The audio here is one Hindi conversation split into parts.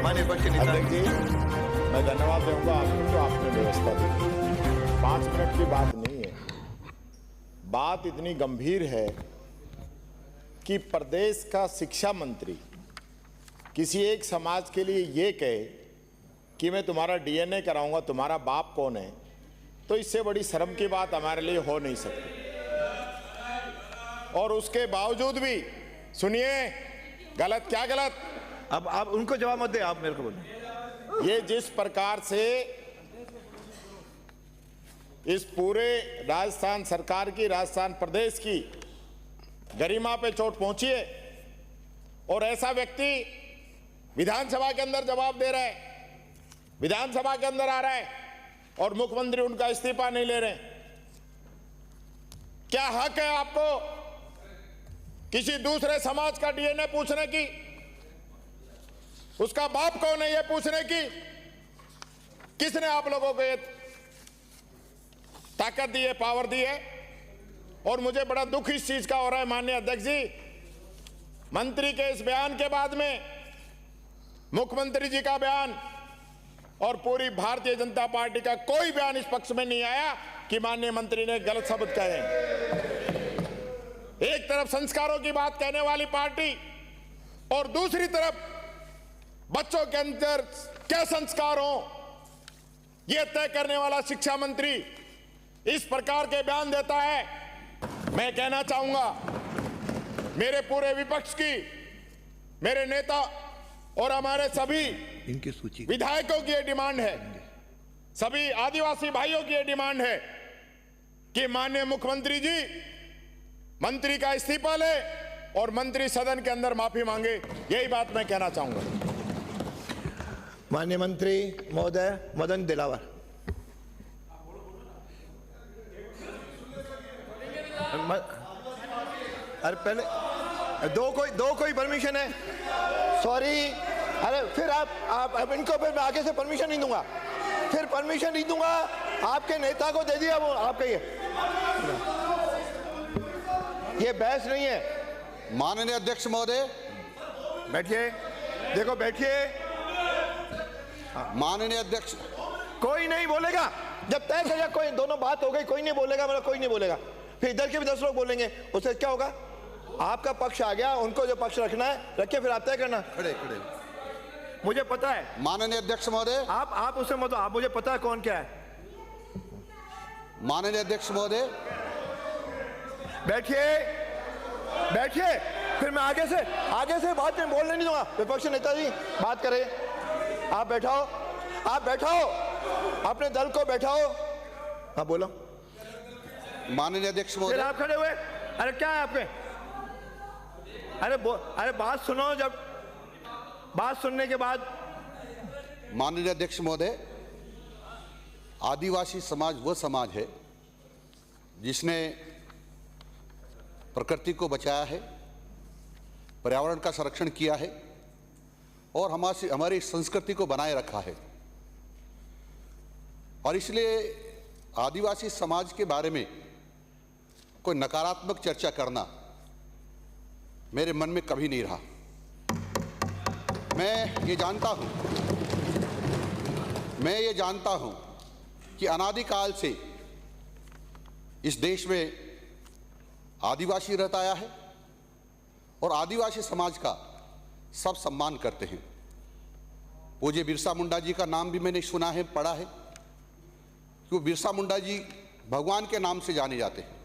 माननीय विपक्षी नेता। अध्यक्ष जी, मैं धन्यवाद दूंगा आपको जो आपने व्यवस्था दी। 5 मिनट की बात नहीं है, बात इतनी गंभीर है कि प्रदेश का शिक्षा मंत्री किसी एक समाज के लिए ये कहे कि मैं तुम्हारा डीएनए कराऊंगा, तुम्हारा बाप कौन है, तो इससे बड़ी शर्म की बात हमारे लिए हो नहीं सकती। और उसके बावजूद भी सुनिए, गलत क्या गलत, अब आप उनको जवाब मत दे, आप मेरे को बोलिए। ये जिस प्रकार से इस पूरे राजस्थान सरकार की, राजस्थान प्रदेश की गरिमा पे चोट पहुंची है, और ऐसा व्यक्ति विधानसभा के अंदर जवाब दे रहा है, विधानसभा के अंदर आ रहा है और मुख्यमंत्री उनका इस्तीफा नहीं ले रहे। क्या हक है आपको किसी दूसरे समाज का डीएनए पूछने की, उसका बाप कौन है ये पूछने की? किसने आप लोगों को ये ताकत दी है, पावर दी है? और मुझे बड़ा दुख इस चीज का हो रहा है माननीय अध्यक्ष जी, मंत्री के इस बयान के बाद में मुख्यमंत्री जी का बयान और पूरी भारतीय जनता पार्टी का कोई बयान इस पक्ष में नहीं आया कि माननीय मंत्री ने गलत शब्द कहे। एक तरफ संस्कारों की बात कहने वाली पार्टी और दूसरी तरफ बच्चों के अंदर क्या संस्कार हो यह तय करने वाला शिक्षा मंत्री इस प्रकार के बयान देता है। मैं कहना चाहूंगा मेरे पूरे विपक्ष की, मेरे नेता और हमारे सभी इनकी सूची विधायकों की यह डिमांड है, सभी आदिवासी भाइयों की यह डिमांड है कि माननीय मुख्यमंत्री जी मंत्री का इस्तीफा ले और मंत्री सदन के अंदर माफी मांगे। यही बात मैं कहना चाहूंगा। माननीय मंत्री महोदय मदन दिलावर। अरे पहले दो कोई परमिशन है, सॉरी। अरे फिर आप इनको फिर मैं आगे से परमिशन नहीं दूंगा, फिर परमिशन नहीं दूंगा। आपके नेता को दे दिया, वो आप कहिए, ये बहस नहीं है। माननीय अध्यक्ष महोदय बैठिए, देखो बैठिए। माननीय अध्यक्ष, कोई नहीं बोलेगा जब तय कर, कोई दोनों बात हो गई, कोई नहीं बोलेगा, मतलब कोई नहीं बोलेगा। फिर इधर के भी 10 लोग बोलेंगे, उससे क्या होगा? आपका पक्ष आ गया, उनको जो पक्ष रखना है रखिए, फिर आप तय करना। खड़े मुझे पता है। माननीय अध्यक्ष महोदय, आप उससे मत, आप मुझे पता है कौन क्या है। माननीय अध्यक्ष महोदय बैठिए, बैठिए, फिर मैं आगे से बात में बोलने नहीं दूंगा। विपक्षी नेता जी बात करें, आप बैठाओ, आप बैठाओ, अपने दल को बैठाओ। हाँ बोलो। माननीय अध्यक्ष फिर महोदय, आप खड़े हुए, अरे क्या है आपके? अरे बात सुनो, जब बात सुनने के बाद। माननीय अध्यक्ष महोदय, आदिवासी समाज वह समाज है जिसने प्रकृति को बचाया है, पर्यावरण का संरक्षण किया है और हमारी संस्कृति को बनाए रखा है। और इसलिए आदिवासी समाज के बारे में कोई नकारात्मक चर्चा करना मेरे मन में कभी नहीं रहा। मैं ये जानता हूं कि अनादिकाल से इस देश में आदिवासी रहता आया है और आदिवासी समाज का सब सम्मान करते हैं। पूज्य बिरसा मुंडा जी का नाम भी मैंने सुना है, पढ़ा है, कि बिरसा मुंडा जी भगवान के नाम से जाने जाते हैं।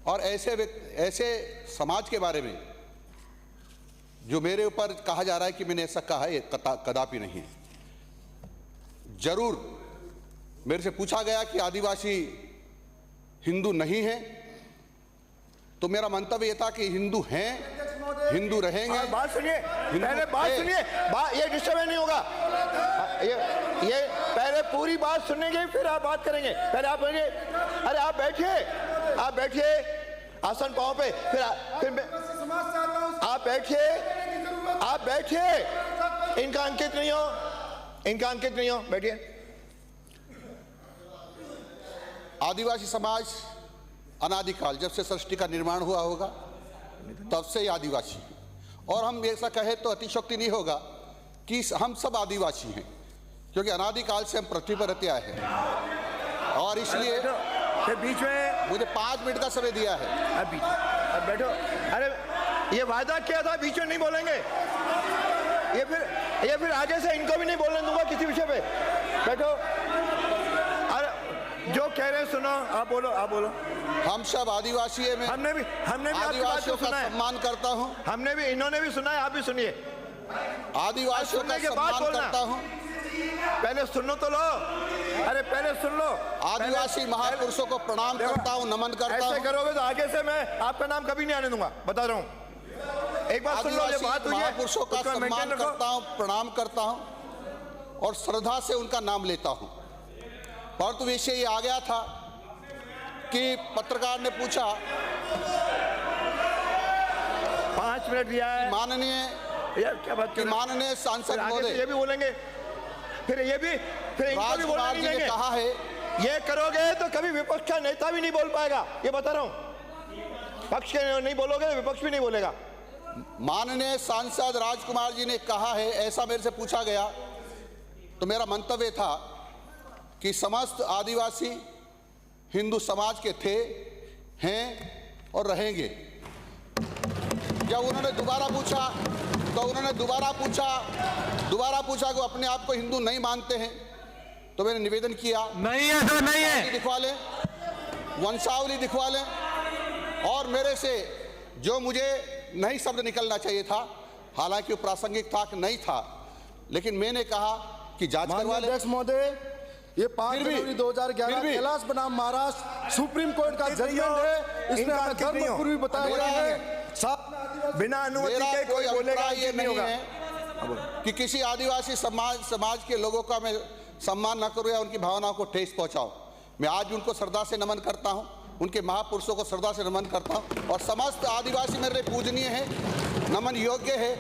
और ऐसे समाज के बारे में जो मेरे ऊपर कहा जा रहा है कि मैंने ऐसा कहा है, ये कदापि नहीं है। जरूर मेरे से पूछा गया कि आदिवासी हिंदू नहीं है, तो मेरा मंतव्य ये था कि हिंदू हैं, हिंदू रहेंगे। बात सुनिए, पहले बात सुनिए, ये डिस्टर्ब नहीं होगा। ये पहले पूरी बात सुनेंगे, फिर आप बात करेंगे। पहले आप बैठिए, अरे आप बैठिए, आप बैठिए आसन पांव पे, फिर आप बैठिए, आप बैठिए। इनका अंकित नहीं हो, इनका अंकित नहीं हो, बैठिए। आदिवासी समाज अनादिकाल, जब से सृष्टि का निर्माण हुआ होगा तब से ही आदिवासी, और हम ऐसा कहे तो अतिशयोक्ति नहीं होगा कि हम सब आदिवासी हैं, क्योंकि अनादिकाल से हम पृथ्वी पर रहते आए हैं, और इसलिए फिर बीच में मुझे 5 मिनट का समय दिया है। अब बैठो। अरे ये वादा किया था, बीच में नहीं बोलेंगे। ये फिर आगे से इनको भी नहीं बोलने दूंगा किसी विषय पे। बैठो। अरे जो कह रहे हैं सुनो, आप बोलो। हम सब आदिवासी हैं, मैं हमने भी आपकी बात आदिवासियों को का सुना है। सम्मान करता हूं। इन्होंने भी सुना है, आप भी सुनिए। आदिवासियों का सुनने के बाद सम्मान बोलना। करता हूं। पहले सुनो तो लो। अरे पहले सुन लो। आदिवासी महापुरुषों को प्रणाम करता हूं, नमन करता ऐसे हूं। करोगे तो आगे से मैं आपका नाम कभी नहीं आने दूंगा, बता रहा हूं। एक बार सुन लो, ये आदिवासी बात हुई है, महापुरुषों का उसको सम्मान maintain रखो। करता हूं, प्रणाम करता हूं और श्रद्धा से उनका नाम लेता हूं। परंतु विषय ये आ गया था कि पत्रकार ने पूछा, 5 मिनट दिया है। माननीय यार क्या बात कर रहे हो? माननीय सांसद फिर आगे से महोदय ये भी बोलेंगे, फिर इनको भी बोलने राजकुमार नहीं जी ने देंगे। कहा है, ये करोगे तो कभी विपक्ष का नेता भी नहीं बोल पाएगा, ये बता रहा हूं। पक्ष के नहीं बोलोगे, विपक्ष भी नहीं बोलेगा। माननीय सांसद राजकुमार जी ने कहा है, ऐसा मेरे से पूछा गया, तो मेरा मंतव्य था कि समस्त आदिवासी हिंदू समाज के थे, हैं और रहेंगे। जब उन्होंने दोबारा पूछा कि वो अपने आप को हिंदू नहीं मानते हैं, तो मैंने निवेदन किया, नहीं है सर, नहीं है। दिखवा लें, वंशावली दिखवा लें, और मेरे से जो मुझे नहीं शब्द निकलना चाहिए था, हालांकि वो प्रासंगिक था कि नहीं था, लेकिन मैंने कहा कि जांच करवा लें। अध्यक्ष महोदय, ये 5 जनवरी 2011 कैलाश बनाम महाराष्ट्र सुप्रीम कोर्ट का जजमेंट है, इसमें हमें धर्मपूर्वी बताया गया है। बिना अनुमति मेरा के कोई बोलेगा अभिप्राय ये नहीं होगा। है कि किसी आदिवासी समाज के लोगों का मैं सम्मान न करूं या उनकी भावनाओं को ठेस पहुंचाऊं। मैं आज भी उनको श्रद्धा से नमन करता हूं, उनके महापुरुषों को श्रद्धा से नमन करता हूं, और समस्त आदिवासी मेरे लिए पूजनीय है, नमन योग्य है।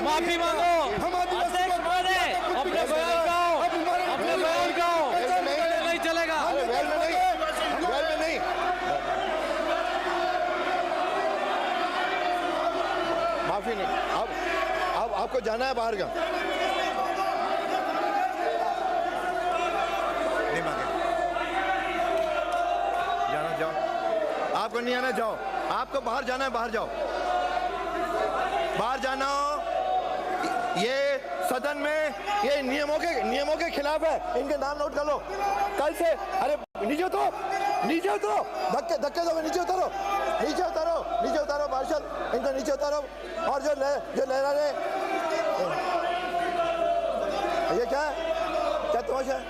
माफी मांगो। अध्यक्ष महोदय, अपने बयान गाओ, नहीं चलेगा। वेल में नहीं। माफी नहीं। अब आपको जाना है बाहर का, नहीं मांगे, जाओ। आपको नहीं आना, जाओ। आपको बाहर जाना है, बाहर जाओ। बाहर जाना हो, ये सदन में ये नियमों के खिलाफ है, इनके नाम नोट कर लो। कल से अरे नीचे उतरो, धक्के दो, नीचे उतारो मार्शल, इनको नीचे उतारो। और जो लहरा रहे, ये क्या तमाशा है?